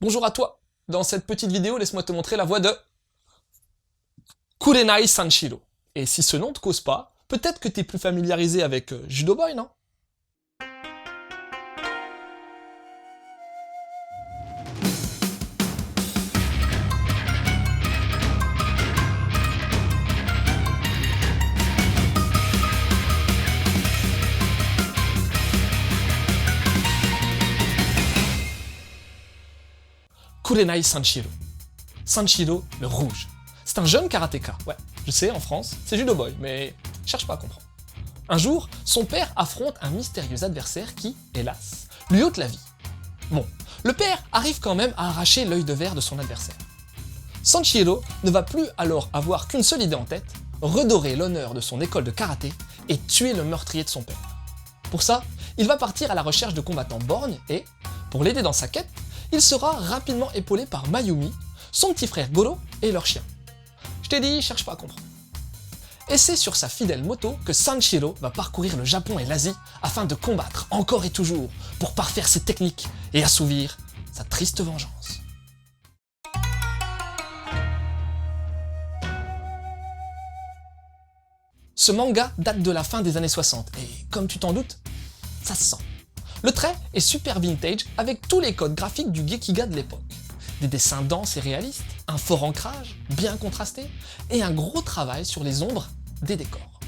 Bonjour à toi. Dans cette petite vidéo, laisse-moi te montrer la voix de Kurenai Sanshiro. Et si ce nom te cause pas, peut-être que t'es plus familiarisé avec Judo Boy, non? Kurenai Sanshiro. Sanshiro le rouge. C'est un jeune karatéka. Ouais, je sais, en France, c'est Judo Boy, mais cherche pas à comprendre. Un jour, son père affronte un mystérieux adversaire qui, hélas, lui ôte la vie. Bon, le père arrive quand même à arracher l'œil de verre de son adversaire. Sanshiro ne va plus alors avoir qu'une seule idée en tête, redorer l'honneur de son école de karaté et tuer le meurtrier de son père. Pour ça, il va partir à la recherche de combattants borgnes et, pour l'aider dans sa quête, il sera rapidement épaulé par Mayumi, son petit frère Goro et leur chien. Je t'ai dit, cherche pas à comprendre. Et c'est sur sa fidèle moto que Sanshiro va parcourir le Japon et l'Asie afin de combattre encore et toujours pour parfaire ses techniques et assouvir sa triste vengeance. Ce manga date de la fin des années 60 et, comme tu t'en doutes, ça se sent. Le trait est super vintage avec tous les codes graphiques du Gekiga de l'époque. Des dessins denses et réalistes, un fort ancrage, bien contrasté, et un gros travail sur les ombres des décors.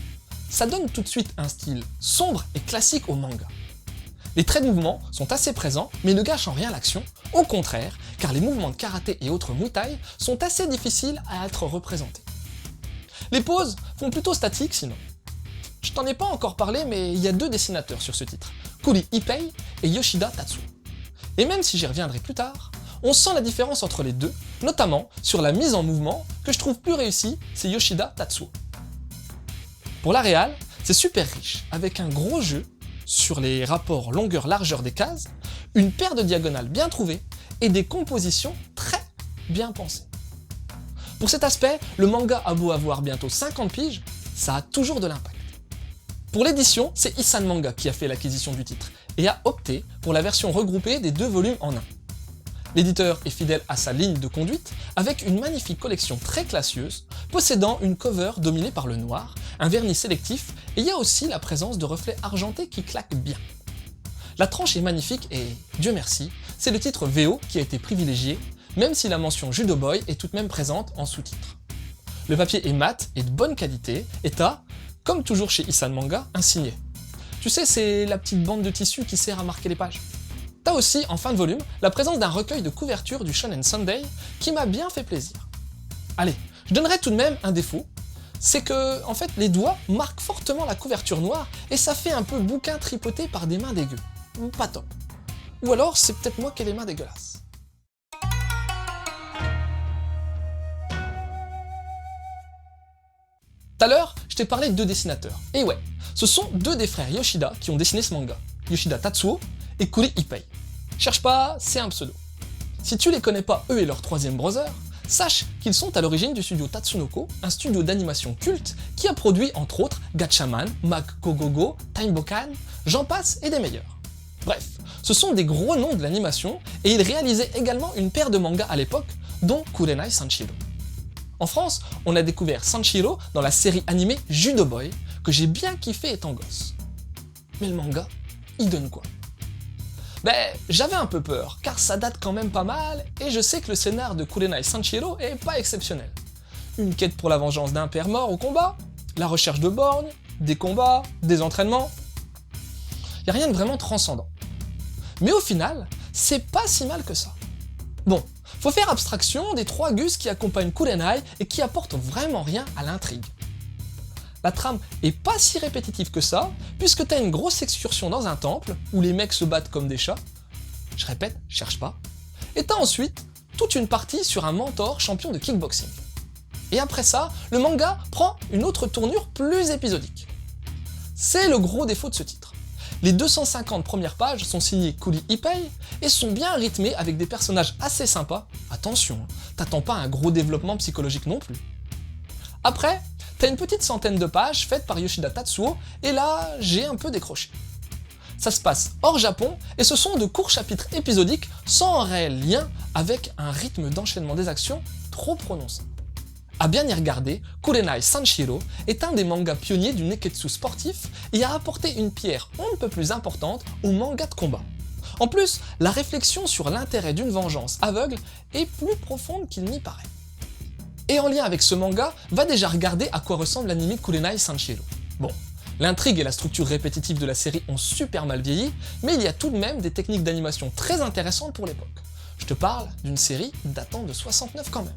Ça donne tout de suite un style sombre et classique au manga. Les traits de mouvement sont assez présents, mais ne gâchent en rien l'action, au contraire, car les mouvements de karaté et autres muay thai sont assez difficiles à être représentés. Les poses font plutôt statique sinon. Je t'en ai pas encore parlé, mais il y a deux dessinateurs sur ce titre, Kuri Ippei et Yoshida Tatsuo. Et même si j'y reviendrai plus tard, on sent la différence entre les deux, notamment sur la mise en mouvement, que je trouve plus réussie, c'est Yoshida Tatsuo. Pour la réal, c'est super riche, avec un gros jeu sur les rapports longueur-largeur des cases, une paire de diagonales bien trouvées et des compositions très bien pensées. Pour cet aspect, le manga a beau avoir bientôt 50 piges, ça a toujours de l'impact. Pour l'édition, c'est Issan Manga qui a fait l'acquisition du titre et a opté pour la version regroupée des deux volumes en un. L'éditeur est fidèle à sa ligne de conduite avec une magnifique collection très classieuse, possédant une cover dominée par le noir, un vernis sélectif et il y a aussi la présence de reflets argentés qui claquent bien. La tranche est magnifique et, Dieu merci, c'est le titre VO qui a été privilégié, même si la mention Judo Boy est tout de même présente en sous-titre. Le papier est mat et de bonne qualité et t'as, comme toujours chez Issan Manga, un signet. Tu sais, c'est la petite bande de tissu qui sert à marquer les pages. T'as aussi, en fin de volume, la présence d'un recueil de couverture du Shonen Sunday qui m'a bien fait plaisir. Allez, je donnerai tout de même un défaut, c'est que, en fait, les doigts marquent fortement la couverture noire et ça fait un peu bouquin tripoté par des mains dégueu. Pas top. Ou alors, c'est peut-être moi qui ai les mains dégueulasses. Tout à l'heure, je t'ai parlé de deux dessinateurs. Et ouais, ce sont deux des frères Yoshida qui ont dessiné ce manga. Yoshida Tatsuo et Kuri Ippei. Cherche pas, c'est un pseudo. Si tu les connais pas, eux et leur troisième brother, sache qu'ils sont à l'origine du studio Tatsunoko, un studio d'animation culte qui a produit entre autres Gatchaman, Mac Gogogo, Time Bokan, j'en passe et des meilleurs. Bref, ce sont des gros noms de l'animation et ils réalisaient également une paire de mangas à l'époque, dont Kurenai Sanshiro. En France, on a découvert Sanshiro dans la série animée Judo Boy, que j'ai bien kiffé étant gosse. Mais le manga, il donne quoi? J'avais un peu peur, car ça date quand même pas mal, et je sais que le scénar de Kurenai Sanshiro est pas exceptionnel. Une quête pour la vengeance d'un père mort au combat, la recherche de borgnes, des combats, des entraînements... Y a rien de vraiment transcendant. Mais au final, c'est pas si mal que ça. Bon, faut faire abstraction des trois gus qui accompagnent Kurenai et qui apportent vraiment rien à l'intrigue. La trame est pas si répétitive que ça, puisque t'as une grosse excursion dans un temple, où les mecs se battent comme des chats, je répète, cherche pas, et t'as ensuite toute une partie sur un mentor champion de kickboxing. Et après ça, le manga prend une autre tournure plus épisodique. C'est le gros défaut de ce titre. Les 250 premières pages sont signées Kuri Ippei et sont bien rythmées avec des personnages assez sympas. Attention, t'attends pas un gros développement psychologique non plus. Après, t'as une petite centaine de pages faites par Yoshida Tatsuo et là, j'ai un peu décroché. Ça se passe hors Japon et ce sont de courts chapitres épisodiques sans réel lien avec un rythme d'enchaînement des actions trop prononcé. À bien y regarder, Kurenai Sanshiro est un des mangas pionniers du neketsu sportif et a apporté une pierre on ne peut plus importante au manga de combat. En plus, la réflexion sur l'intérêt d'une vengeance aveugle est plus profonde qu'il n'y paraît. Et en lien avec ce manga, va déjà regarder à quoi ressemble l'anime Kurenai Sanshiro. Bon, l'intrigue et la structure répétitive de la série ont super mal vieilli, mais il y a tout de même des techniques d'animation très intéressantes pour l'époque. Je te parle d'une série datant de 69 quand même.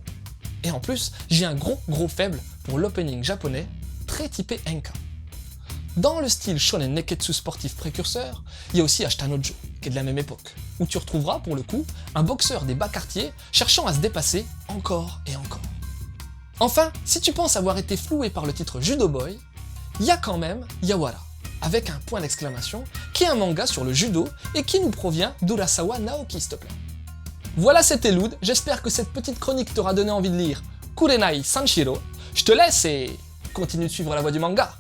Et en plus, j'ai un gros faible pour l'opening japonais, très typé Enka. Dans le style shonen neketsu sportif précurseur, il y a aussi Ashtanojo, qui est de la même époque, où tu retrouveras pour le coup un boxeur des bas quartiers cherchant à se dépasser encore et encore. Enfin, si tu penses avoir été floué par le titre Judo Boy, il y a quand même Yawara, avec un point d'exclamation, qui est un manga sur le judo et qui nous provient d'Urasawa Naoki, s'il te plaît. Voilà, c'était Loud, j'espère que cette petite chronique t'aura donné envie de lire Kurenai Sanshiro. Je te laisse et continue de suivre la voie du manga.